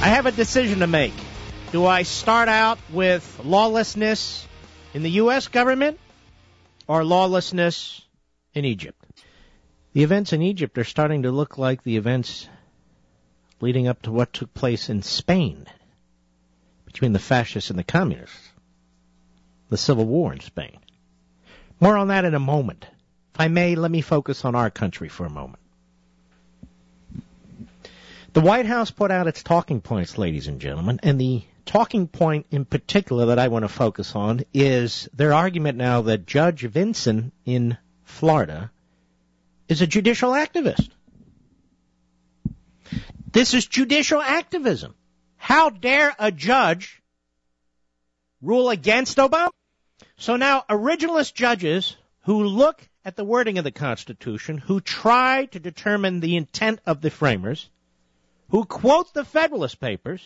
I have a decision to make. Do I start out with lawlessness in the U.S. government or lawlessness in Egypt? The events in Egypt are starting to look like the events leading up to what took place in Spain between the fascists and the communists, the civil war in Spain. More on that in a moment. If I may, let me focus on our country for a moment. The White House put out its talking points, ladies and gentlemen, and the talking point in particular that I want to focus on is their argument now that Judge Vinson in Florida is a judicial activist. This is judicial activism. How dare a judge rule against Obama? So now originalist judges who look at the wording of the Constitution, who try to determine the intent of the framers, who quote the Federalist Papers,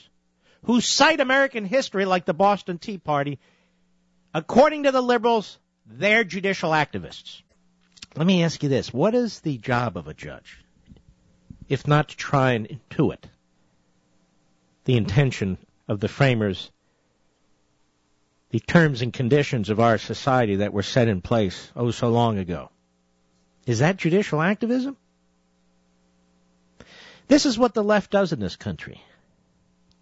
who cite American history like the Boston Tea Party, according to the liberals, they're judicial activists. Let me ask you this. What is the job of a judge, if not to try and intuit the intention of the framers, the terms and conditions of our society that were set in place oh so long ago? Is that judicial activism? This is what the left does in this country.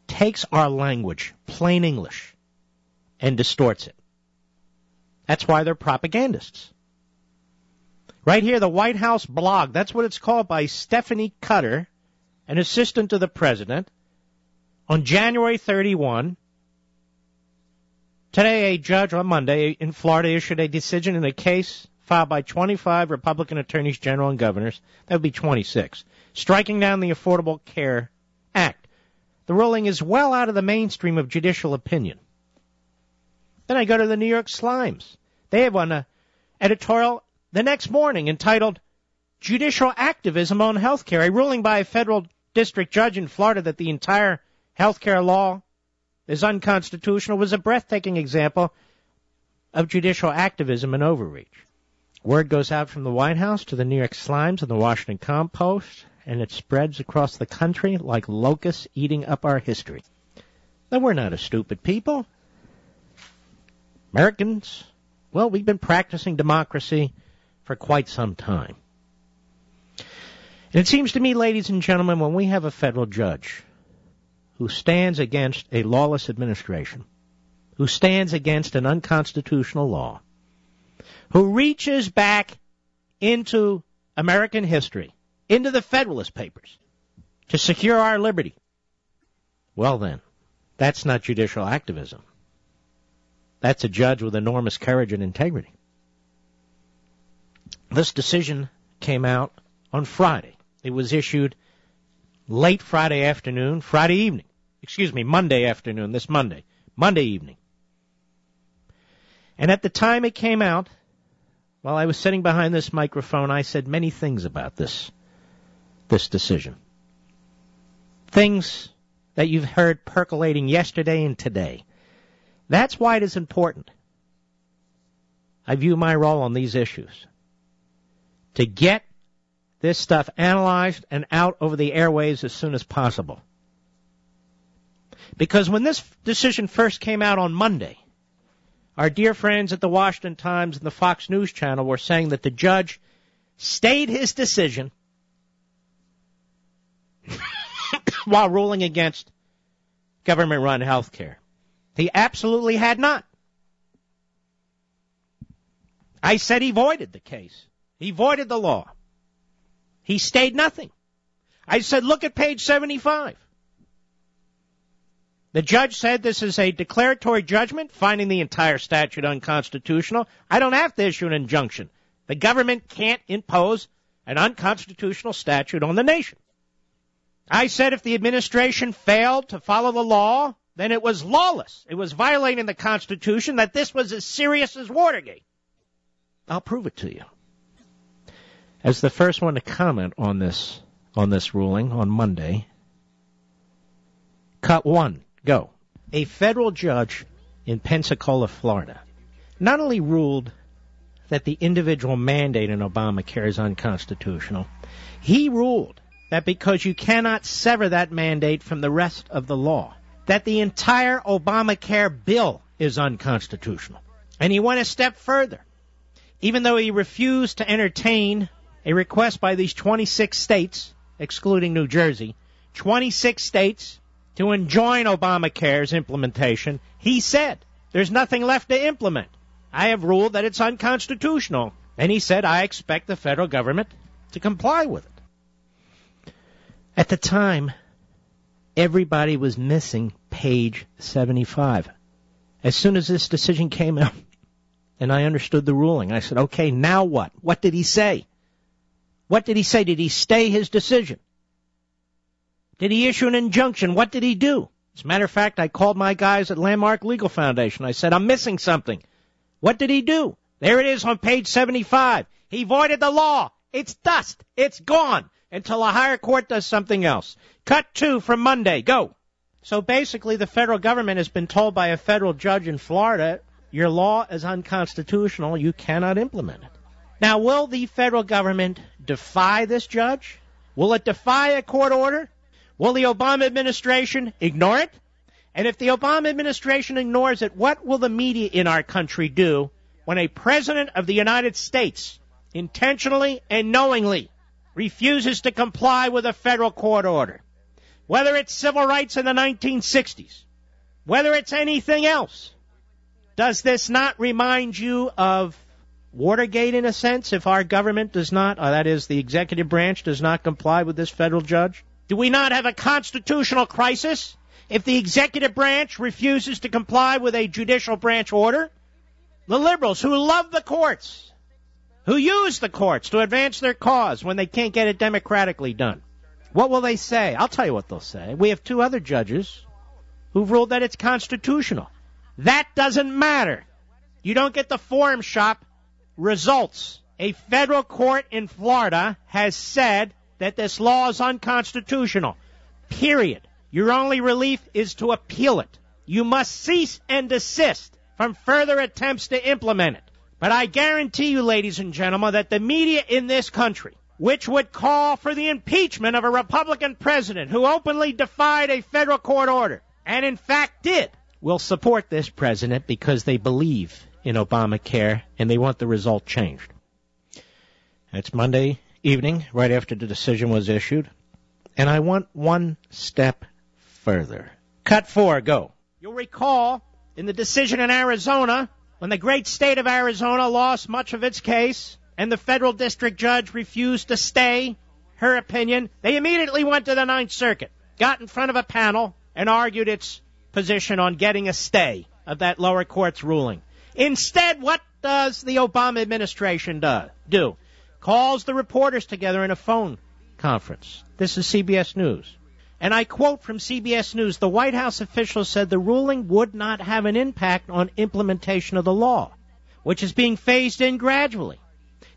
Takes our language, plain English, and distorts it. That's why they're propagandists. Right here, the White House blog, that's what it's called, by Stephanie Cutter, an assistant to the president, on January 31. Today, a judge on Monday in Florida issued a decision in a case filed by 25 Republican attorneys general and governors. That would be 26. Striking down the Affordable Care Act. The ruling is well out of the mainstream of judicial opinion. Then I go to the New York Slimes. They have an editorial the next morning entitled Judicial Activism on Healthcare, a ruling by a federal district judge in Florida that the entire healthcare law is unconstitutional was a breathtaking example of judicial activism and overreach. Word goes out from the White House to the New York Slimes and the Washington Compost, and it spreads across the country like locusts eating up our history. Now, we're not a stupid people. Americans, well, we've been practicing democracy for quite some time. And it seems to me, ladies and gentlemen, when we have a federal judge who stands against a lawless administration, who stands against an unconstitutional law, who reaches back into American history, into the Federalist Papers, to secure our liberty, well then, that's not judicial activism. That's a judge with enormous courage and integrity. This decision came out on Friday. It was issued late Friday afternoon, Monday afternoon, this Monday evening. And at the time it came out, while I was sitting behind this microphone, I said many things about this decision. Things that you've heard percolating yesterday and today. That's why it is important. I view my role on these issues to get this stuff analyzed and out over the airwaves as soon as possible. Because when this decision first came out on Monday, our dear friends at the Washington Times and the Fox News Channel were saying that the judge stayed his decision while ruling against government-run health care. He absolutely had not. I said he voided the case. He voided the law. He stayed nothing. I said, look at page 75. The judge said this is a declaratory judgment, finding the entire statute unconstitutional. I don't have to issue an injunction. The government can't impose an unconstitutional statute on the nation. I said if the administration failed to follow the law, then it was lawless. It was violating the Constitution, that this was as serious as Watergate. I'll prove it to you. As the first one to comment on this ruling on Monday, cut one, go. A federal judge in Pensacola, Florida, not only ruled that the individual mandate in Obamacare is unconstitutional, he ruled that because you cannot sever that mandate from the rest of the law, that the entire Obamacare bill is unconstitutional. And he went a step further. Even though he refused to entertain a request by these 26 states, excluding New Jersey, 26 states to enjoin Obamacare's implementation, he said, there's nothing left to implement. I have ruled that it's unconstitutional. And he said, I expect the federal government to comply with it. At the time, everybody was missing page 75. As soon as this decision came out, and I understood the ruling, I said, okay, now what? What did he say? What did he say? Did he stay his decision? Did he issue an injunction? What did he do? As a matter of fact, I called my guys at Landmark Legal Foundation. I said, I'm missing something. What did he do? There it is on page 75. He voided the law. It's dust. It's gone until a higher court does something else. Cut 2 from Monday. Go. So basically, the federal government has been told by a federal judge in Florida, your law is unconstitutional. You cannot implement it. Now, will the federal government defy this judge? Will it defy a court order? Will the Obama administration ignore it? And if the Obama administration ignores it, what will the media in our country do when a president of the United States intentionally and knowingly refuses to comply with a federal court order? Whether it's civil rights in the 1960s, whether it's anything else, does this not remind you of Watergate in a sense if our government does not, or that is the executive branch, does not comply with this federal judge? Do we not have a constitutional crisis if the executive branch refuses to comply with a judicial branch order? The liberals who love the courts, who use the courts to advance their cause when they can't get it democratically done, what will they say? I'll tell you what they'll say. We have 2 other judges who've ruled that it's constitutional. That doesn't matter. You don't get the forum shop results. A federal court in Florida has said that this law is unconstitutional. Period. Your only relief is to appeal it. You must cease and desist from further attempts to implement it. But I guarantee you, ladies and gentlemen, that the media in this country, which would call for the impeachment of a Republican president who openly defied a federal court order, and in fact did, will support this president because they believe in Obamacare and they want the result changed. It's Monday evening, right after the decision was issued, and I want one step further. Cut 4, go. You'll recall in the decision in Arizona, when the great state of Arizona lost much of its case and the federal district judge refused to stay her opinion, they immediately went to the Ninth Circuit, got in front of a panel, and argued its position on getting a stay of that lower court's ruling. Instead, what does the Obama administration do? Calls the reporters together in a phone conference. This is CBS News. And I quote from CBS News, the White House officials said the ruling would not have an impact on implementation of the law, which is being phased in gradually.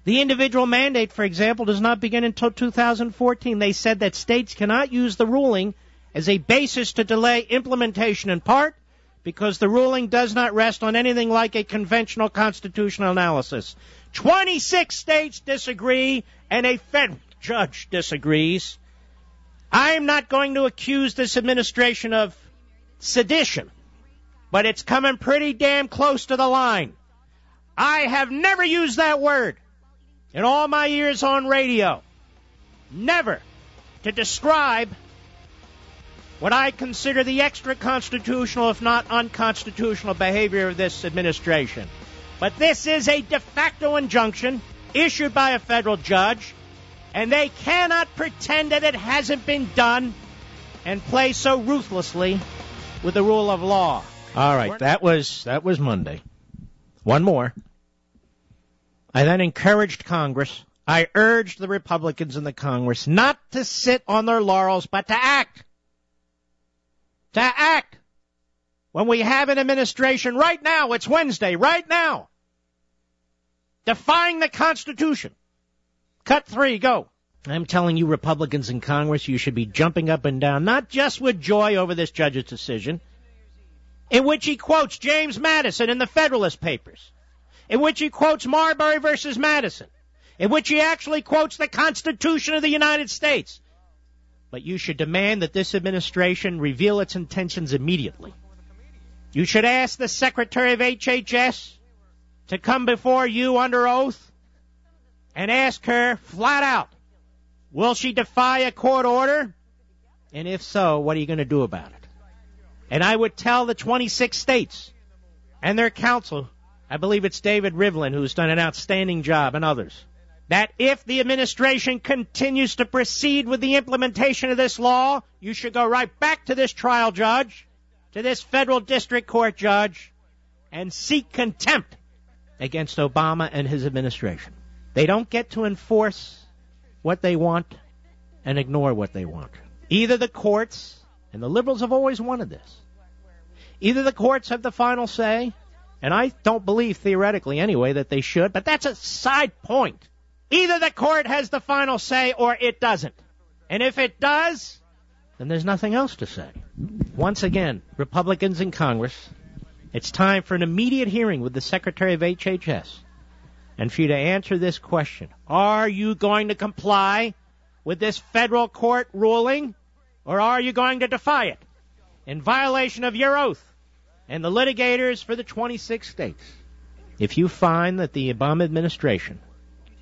The individual mandate, for example, does not begin until 2014. They said that states cannot use the ruling as a basis to delay implementation in part because the ruling does not rest on anything like a conventional constitutional analysis. 26 states disagree, and a federal judge disagrees. I'm not going to accuse this administration of sedition, but it's coming pretty damn close to the line. I have never used that word in all my years on radio. Never to describe what I consider the extra-constitutional, if not unconstitutional, behavior of this administration. But this is a de facto injunction issued by a federal judge, and they cannot pretend that it hasn't been done and play so ruthlessly with the rule of law. All right, that was Monday. One more. I then encouraged Congress. I urged the Republicans in the Congress not to sit on their laurels, but to act. To act. When we have an administration right now, it's Wednesday, right now, defying the Constitution. Cut 3, go. I'm telling you, Republicans in Congress, you should be jumping up and down, not just with joy over this judge's decision, in which he quotes James Madison in the Federalist Papers, in which he quotes Marbury versus Madison, in which he actually quotes the Constitution of the United States. But you should demand that this administration reveal its intentions immediately. You should ask the Secretary of HHS to come before you under oath and ask her flat out, will she defy a court order? And if so, what are you going to do about it? And I would tell the 26 states and their counsel, I believe it's David Rivlin, who's done an outstanding job, and others, that if the administration continues to proceed with the implementation of this law, you should go right back to this trial judge, to this federal district court judge, and seek contempt against Obama and his administration. They don't get to enforce what they want and ignore what they want. Either the courts, and the liberals have always wanted this, either the courts have the final say, and I don't believe theoretically anyway that they should, but that's a side point. Either the court has the final say or it doesn't. And if it does, then there's nothing else to say. Once again, Republicans in Congress, it's time for an immediate hearing with the Secretary of HHS and for you to answer this question. Are you going to comply with this federal court ruling, or are you going to defy it in violation of your oath and the litigators for the 26 states? If you find that the Obama administration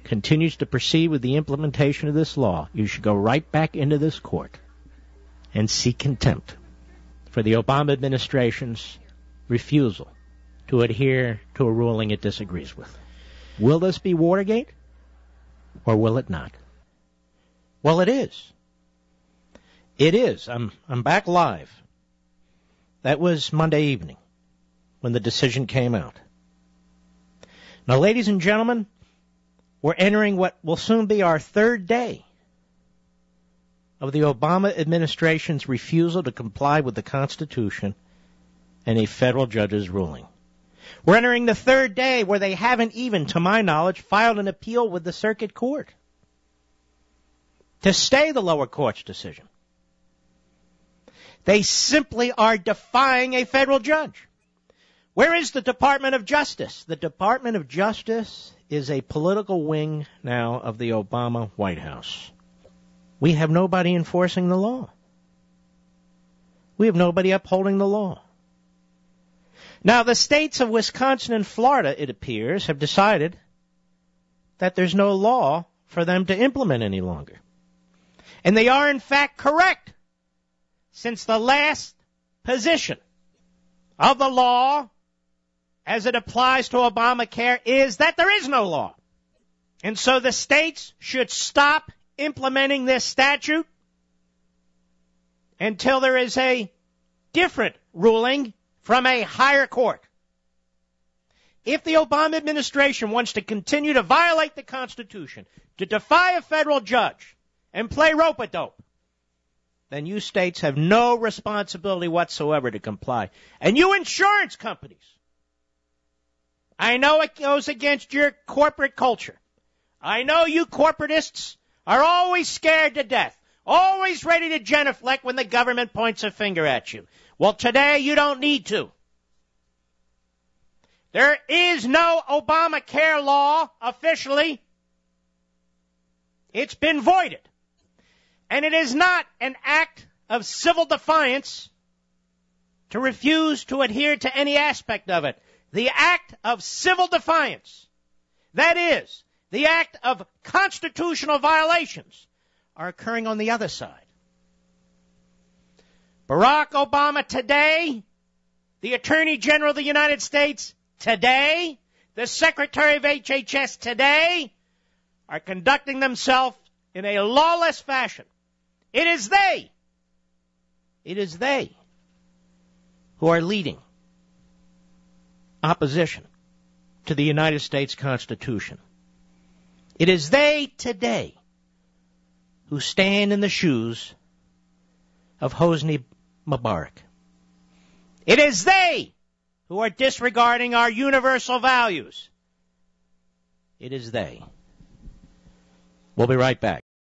continues to proceed with the implementation of this law, you should go right back into this court and seek contempt for the Obama administration's refusal to adhere to a ruling it disagrees with. Will this be Watergate, or will it not? Well, it is. It is. I'm back live. That was Monday evening when the decision came out. Now, ladies and gentlemen, we're entering what will soon be our third day of the Obama administration's refusal to comply with the Constitution and a federal judge's ruling. We're entering the third day where they haven't even, to my knowledge, filed an appeal with the circuit court to stay the lower court's decision. They simply are defying a federal judge. Where is the Department of Justice? The Department of Justice is a political wing now of the Obama White House. We have nobody enforcing the law. We have nobody upholding the law. Now, the states of Wisconsin and Florida, it appears, have decided that there's no law for them to implement any longer. And they are, in fact, correct, since the last position of the law as it applies to Obamacare is that there is no law. And so the states should stop implementing this statute until there is a different ruling from a higher court. If the Obama administration wants to continue to violate the Constitution, to defy a federal judge, and play rope-a-dope, then you states have no responsibility whatsoever to comply. And you insurance companies, I know it goes against your corporate culture. I know you corporatists are always scared to death, always ready to genuflect when the government points a finger at you. Well, today you don't need to. There is no Obamacare law officially. It's been voided. And it is not an act of civil defiance to refuse to adhere to any aspect of it. The act of civil defiance, that is, the act of constitutional violations, are occurring on the other side. Barack Obama today, the Attorney General of the United States today, the Secretary of HHS today, are conducting themselves in a lawless fashion. It is they who are leading opposition to the United States Constitution. It is they today who stand in the shoes of Hosni Mubarak. It is they who are disregarding our universal values. It is they. We'll be right back.